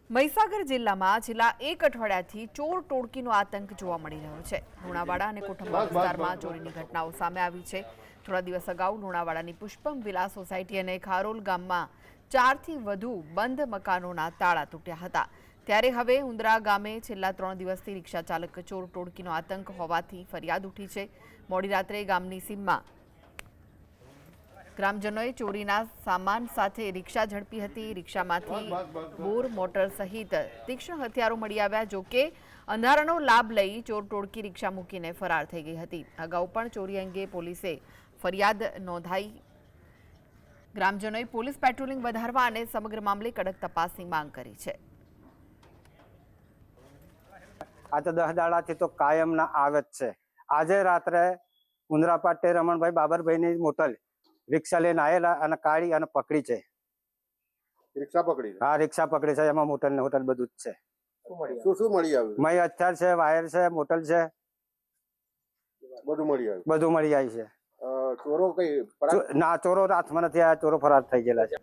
મહીસાગર જિલ્લામાં છેલ્લા એક અઠવાડિયાથી ચોર ટોળકીનો આતંક જોવા મળી રહ્યો છે। લુણાવાડા અને કોઠંબા વિસ્તારમાં ચોરીની ઘટનાઓ સામે આવી છે। થોડા દિવસ અગાઉ લુણાવાડાની પુષ્પમ વિલાસ સોસાયટી અને ખારોલ ગામમાં 4 થી વધુ બંધ મકાનોના તાળા તૂટ્યા હતા। ત્યારે હવે ઉંદરા ગામે છેલ્લા 3 દિવસથી રિક્ષા ચાલક ચોર ટોળકીનો આતંક હોવાની ફરિયાદ ઉઠી છે। મોડી રાત્રે ગામની સીમમાં ગ્રામજનોએ ચોરીના સામાન સાથે રિક્ષા ઝડપી હતી। રિક્ષામાંથી બોર મોટર સહિત તીક્ષ્ણ હથિયારો મળી આવ્યા। જો કે અંધારાનો લાભ લઈ ચોર ટોળકી રિક્ષા મૂકીને ફરાર થઈ ગઈ હતી। અગાઉ પણ ચોરી અંગે પોલીસે ફરિયાદ નોંધાઈ। ગ્રામજનોએ પોલીસ પેટ્રોલિંગ વધારવા અને સમગ્ર મામલે કડક તપાસની માંગ કરી છે। આ તો 10 દાડાથી તો કાયમના આવે જ છે। આજે રાત્રે ઉંદરા પાટે રમણભાઈ બાબરભાઈની મોટલ રિક્ષા લઈને આવેલા અને કાઢી અને પકડી છે। રિક્ષા પકડી? હા, રિક્ષા પકડી છે। એમાં મોટલ ને હોટલ બધું જ છે। શું મળી આવ્યું? મય હથિયાર છે, વાયર છે, મોટલ છે, બધું મળી આવ્યું? બધું મળી આવી છે। ચોરો કઈ ના, ચોરો હાથમાં નથી આવ્યા, ચોરો ફરાર થઈ ગયેલા છે।